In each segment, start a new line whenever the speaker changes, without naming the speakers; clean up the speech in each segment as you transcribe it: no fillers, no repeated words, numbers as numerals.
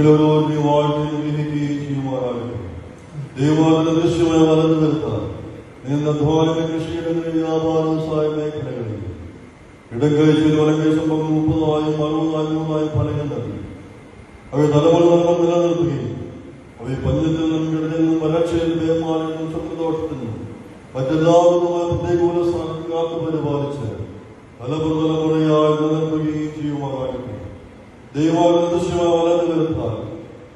നിങ്ങളോരോരുത്തരെയും വാഴ്ത്തുകയും ഗ്രഹിക്കുകയും ചെയ്യുമാറാകട്ടെ. ദൈവമാകുന്ന ദൃശ്യമായ വളർന്നു വരുത്താൻ നിങ്ങൾ അധ്വാന കൃഷിയിടങ്ങളിൽ വ്യാപാര വ്യവസായ മേഖലകളിൽ ഇടങ്കഴിച്ചിൽ വലങ്കൈ സംഭവം 30,000, 60,000, 100,000 ഫലങ്ങൾ നൽകി. അവയെ തലമുറ നിലനിർത്തുകയും അവയെ പഞ്ഞത്തിൽ നിന്നും കിടലിൽ നിന്നും വരക്ഷയിൽ പേമാലിൽ നിന്നും ശത്രുദോഷത്തിൽ നിന്നും മറ്റെല്ലാവിധമായ പ്രതികൂല സ്ഥാനത്ത് കാത്തു പരിപാലിച്ച് തലമുറയായി നിലനിർത്തുകയും ചെയ്യുമാറാകട്ടെ. ദൈവമാകുന്ന ദൃശ്യമായ വളർന്നു വരുത്താൻ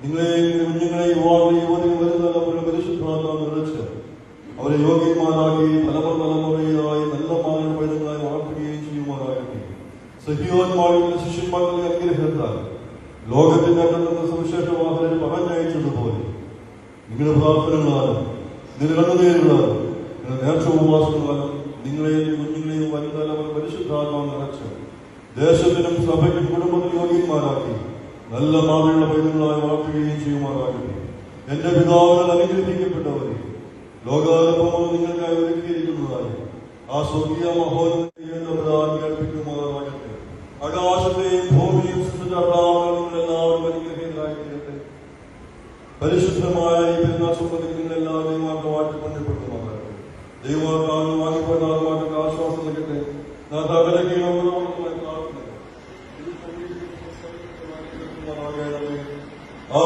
നിങ്ങളെയും കുഞ്ഞുങ്ങളെയും യുവതിയും വരുന്ന പരിശുദ്ധാത്മാവ് നിറച്ച് അവരെ യോഗ്യന്മാരാക്കി തലമുറയായി നല്ല മാനവ പൈതങ്ങളായി വളർത്തുകയും ചെയ്യുമാറാകട്ടെ. സഹിയോന്മാരുടെ ശിഷ്യന്മാരുടെ അനുഗ്രഹത്താൽ ലോകത്തിന്റെ അകത്തുന്ന സുവിശേഷവാഹനം പറഞ്ഞയച്ചതുപോലെ നിങ്ങളുടെ പ്രാർത്ഥനകളാലും നിങ്ങളുടെ കണ്ണുനീരുകളാലും നിങ്ങളുടെ നേർച്ച ഉപവാസങ്ങളാലും നിങ്ങളെയും കുഞ്ഞുങ്ങളെയും വലുതലമുറ പരിശുദ്ധാത്മാവ് നിറച്ച് ദേശത്തിനും സഭയ്ക്കും കുടുംബത്തിനും യോഗ്യന്മാരാക്കി നല്ല മാതൃകളുടെ പൈതങ്ങളായി വളർത്തുകയും ചെയ്യുമാറാകട്ടെ. എന്റെ പിതാവിനാൽ അനുഗ്രഹിക്കപ്പെട്ടവരെ ലോകാനുഭവം നിങ്ങൾക്കായി ഒരുക്കിയിരിക്കുന്നതായി ആ സ്വർഗീയ മഹോന്നതം കേൾപ്പിക്കുമാറാകട്ടെ. ആകാശത്തെയും ഭൂമിയും നിങ്ങളെല്ലാവരും അനുഗ്രഹീതരായി തീരട്ടെ. പരിശുദ്ധമായ ഈ പെരുന്നാശുപത്രി നിങ്ങളെല്ലാവരെയും മാറ്റമാറ്റി പുണ്യപ്പെടുത്തുമാറാകട്ടെ. ദൈവമാർക്കാണ് വാങ്ങിപ്പോയതാർക്ക് ആശ്വാസം നൽകട്ടെ. ആ